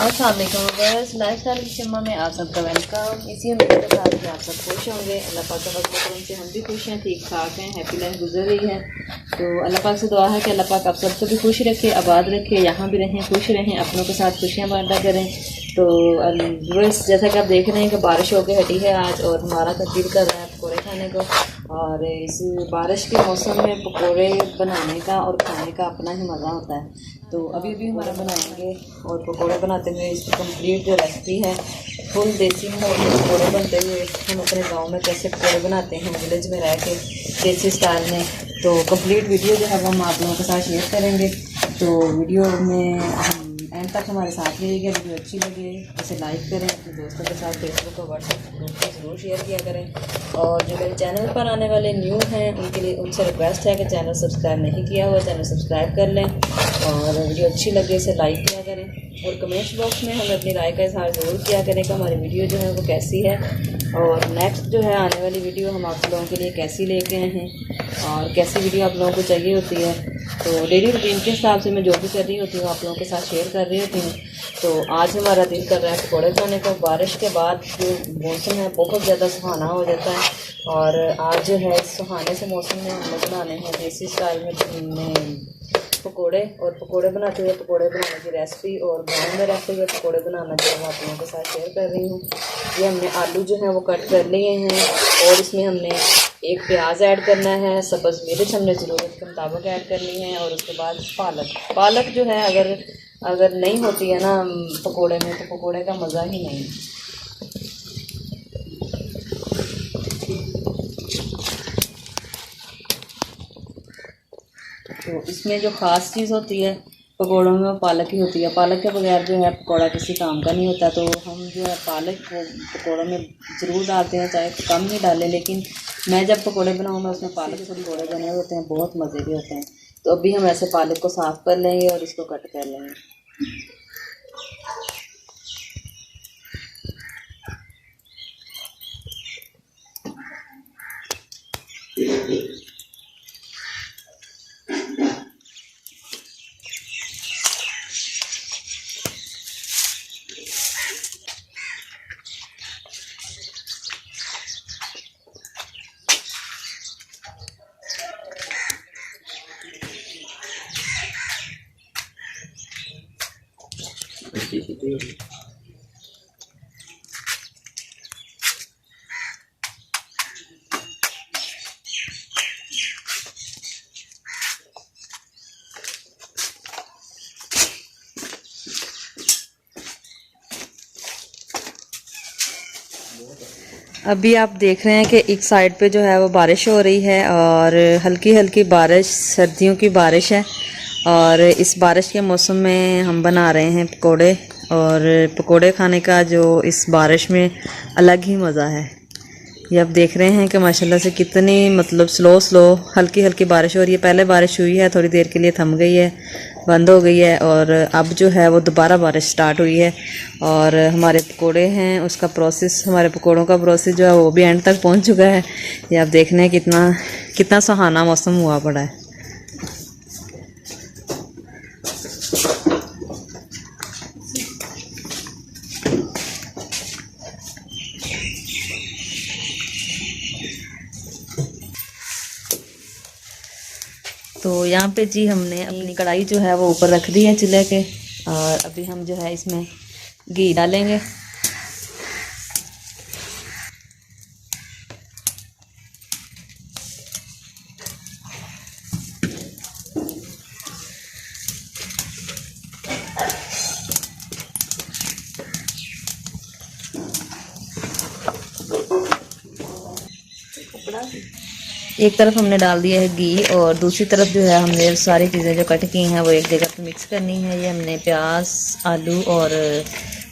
अस्सलाम वालेकुम viewers, lifestyle kitchen में आप सबका वेलकम। इसी उम्मीद के साथ कि आप सब खुश होंगे। अल्लाह पाक का बस से हम भी खुश हैं, ठीक ठाक हैं, हैप्पी लाइफ गुजर रही है। तो अल्लाह पाक से दुआ है कि अल्लाह पाक आप सबको भी खुश रखे, आबाद रखे, यहाँ भी रहें, खुश रहें, अपनों के साथ खुशियाँ बांटा करें। तो व्यूअर्स, जैसा कि आप देख रहे हैं कि बारिश होकर हटी है आज, और हमारा तो दिल कर रहा है पकौड़े खाने को। और इस बारिश के मौसम में पकौड़े बनाने का और खाने का अपना ही मज़ा होता है। तो अभी भी हमारा बनाएंगे और पकौड़े बनाते हुए इसकी कंप्लीट जो रेसिपी है फुल देसी माहौल में पकौड़े बनते हुए हम अपने गांव में कैसे पकौड़े बनाते हैं विलेज में रह के देसी स्टाइल में। तो कंप्लीट वीडियो जो है वो हम आप लोगों के साथ शेयर करेंगे। तो वीडियो में हम एंड तक हमारे साथ रहिएगा। वीडियो अच्छी लगे इसे लाइक करें, अपने दोस्तों के साथ फेसबुक और व्हाट्सएप ग्रुप पर ज़रूर शेयर किया करें। और जो मेरे चैनल पर आने वाले न्यू हैं उनके लिए उनसे रिक्वेस्ट है कि चैनल सब्सक्राइब नहीं किया हुआ चैनल सब्सक्राइब कर लें, और वीडियो अच्छी लगे इसे लाइक किया करें। और कमेंट्स बॉक्स में हमें अपनी राय का इजहार ज़रूर किया करें कि हमारी वीडियो जो है वो कैसी है, और नेक्स्ट जो है आने वाली वीडियो हम आप लोगों के लिए कैसी लेके आए हैं और कैसी वीडियो आप लोगों को चाहिए होती है। तो डेली रूटीन के हिसाब से मैं जो भी कर रही होती हूँ आप लोगों के साथ शेयर कर रही होती हूँ। तो आज हमारा दिल कर रहा है पकौड़े खाने का। बारिश के बाद जो मौसम है बहुत ज़्यादा सुहाना हो जाता है, और आज जो है इस सुहाने से मौसम में हम बनाने हैं देसी स्टाइल में पकोड़े। और पकोड़े बनाते हुए पकोड़े बनाने की रेसिपी और गाँव में रहते हुए पकोड़े बनाना जो है आप लोगों के साथ शेयर कर रही हूँ। ये हमने आलू जो है वो कट कर लिए हैं, और इसमें हमने एक प्याज ऐड करना है, सब्ज़ मिर्च हमने ज़रूरत के मुताबिक ऐड करनी है, और उसके बाद पालक जो है अगर नहीं होती है ना पकोड़े में तो पकोड़े का मज़ा ही नहीं। तो इसमें जो ख़ास चीज़ होती है पकौड़ों में पालक ही होती है। पालक के बगैर जो है पकौड़ा किसी काम का नहीं होता। तो हम जो है पालक को पकौड़ों में ज़रूर डालते हैं, चाहे कम ही डालें, लेकिन मैं जब पकौड़े बनाऊँगा उसमें पालक के पकौड़े बने होते हैं, बहुत मज़े के होते हैं। तो अभी हम ऐसे पालक को साफ़ कर लेंगे और इसको कट कर लेंगे। अभी आप देख रहे हैं कि एक साइड पे जो है वो बारिश हो रही है, और हल्की हल्की बारिश, सर्दियों की बारिश है। और इस बारिश के मौसम में हम बना रहे हैं पकोड़े, और पकोड़े खाने का जो इस बारिश में अलग ही मज़ा है। ये आप देख रहे हैं कि माशाल्लाह से कितनी स्लो हल्की हल्की बारिश हो रही है। पहले बारिश हुई है, थोड़ी देर के लिए थम गई है, बंद हो गई है, और अब जो है वो दोबारा बारिश स्टार्ट हुई है। और हमारे पकोड़े हैं उसका प्रोसेस, हमारे पकोड़ों का प्रोसेस जो है वो भी एंड तक पहुंच चुका है। ये आप देख रहे हैं कितना सुहाना मौसम हुआ पड़ा है। तो यहाँ पे जी हमने अपनी कढ़ाई जो है वो ऊपर रख दी है चूल्हे के, और अभी हम जो है इसमें घी डालेंगे। एक तरफ हमने डाल दिया है घी, और दूसरी तरफ जो है हमने सारी चीज़ें जो कट की हैं वो एक जगह पे मिक्स करनी है। ये हमने प्याज, आलू और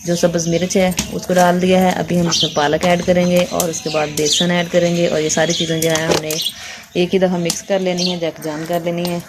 जो सब्ज़ मिर्च है उसको डाल दिया है। अभी हम इसमें पालक ऐड करेंगे, और उसके बाद बेसन ऐड करेंगे, और ये सारी चीज़ें जो है हमने एक ही दफ़ा मिक्स कर लेनी है, जकजान कर लेनी है।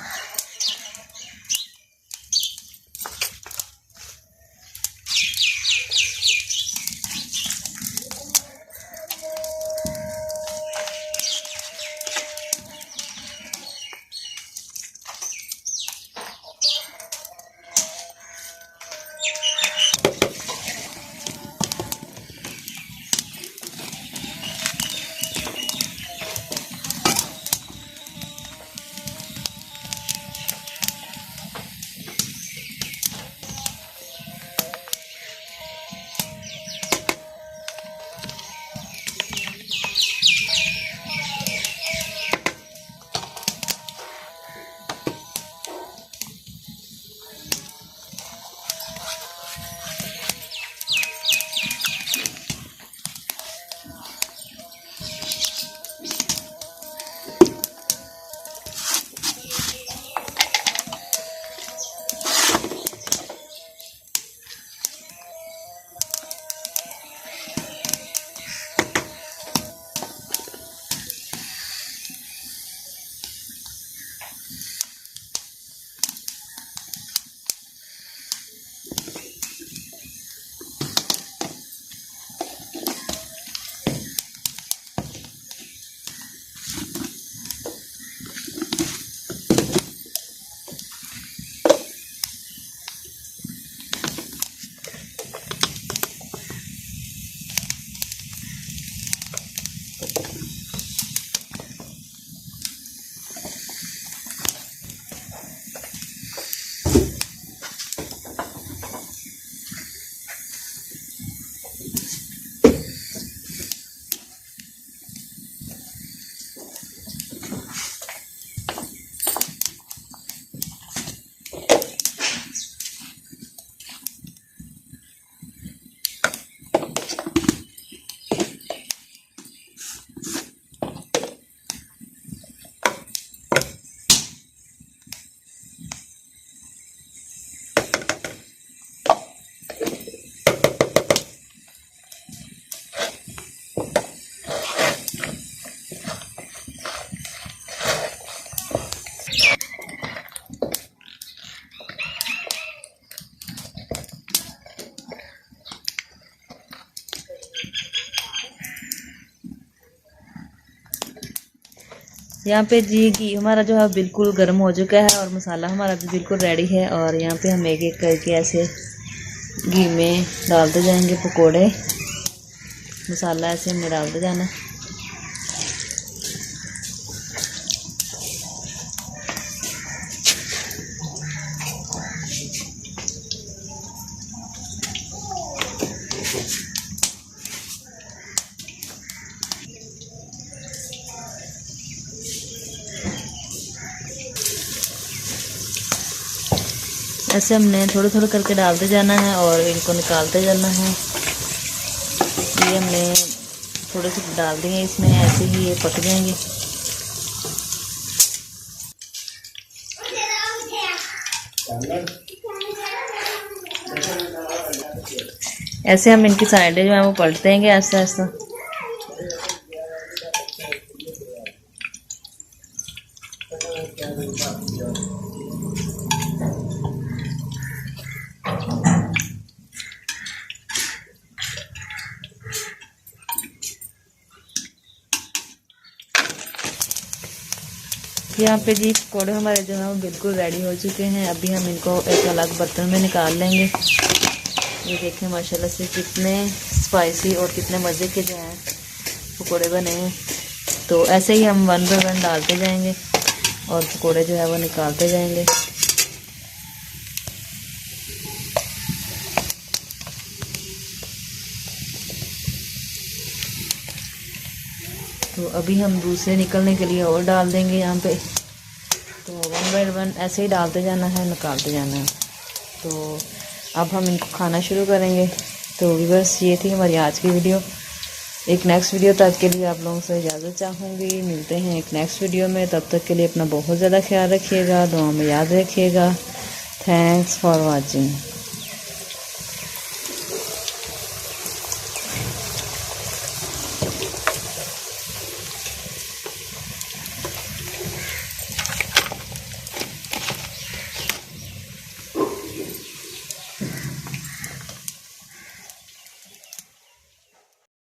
यहाँ पे जी घी हमारा जो है बिल्कुल गर्म हो चुका है और मसाला हमारा भी बिल्कुल रेडी है। और यहाँ पे हम एक एक करके ऐसे घी में डालते जाएंगे पकोड़े। मसाला ऐसे हमने डालते जाना। ऐसे हमने थोड़े थोड़े करके डालते जाना है और इनको निकालते जाना है। ये हमने थोड़े से डाल दिए इसमें, ऐसे ही ये पक जाएंगे। ऐसे हम इनकी साइडें जो है वो पलट देंगे ऐसा ऐसा। यहाँ पे जी पकौड़े हमारे जो हैं वो बिल्कुल रेडी हो चुके हैं। अभी हम इनको एक अलग बर्तन में निकाल लेंगे। ये देखें माशाल्लाह से कितने स्पाइसी और कितने मज़े के जो हैं पकौड़े बने हैं। तो ऐसे ही हम वन बाय वन डालते जाएंगे और पकौड़े जो है वो निकालते जाएंगे। तो अभी हम दूसरे निकलने के लिए और डाल देंगे यहाँ पे। तो वन बाय वन ऐसे ही डालते जाना है, निकालते जाना है। तो अब हम इनको खाना शुरू करेंगे। तो व्यूअर्स ये थी हमारी आज की वीडियो। एक नेक्स्ट वीडियो तक के लिए आप लोगों से इजाज़त चाहूँगी। मिलते हैं एक नेक्स्ट वीडियो में। तब तक के लिए अपना बहुत ज़्यादा ख्याल रखिएगा, दुआ में याद रखिएगा। Thanks for watching.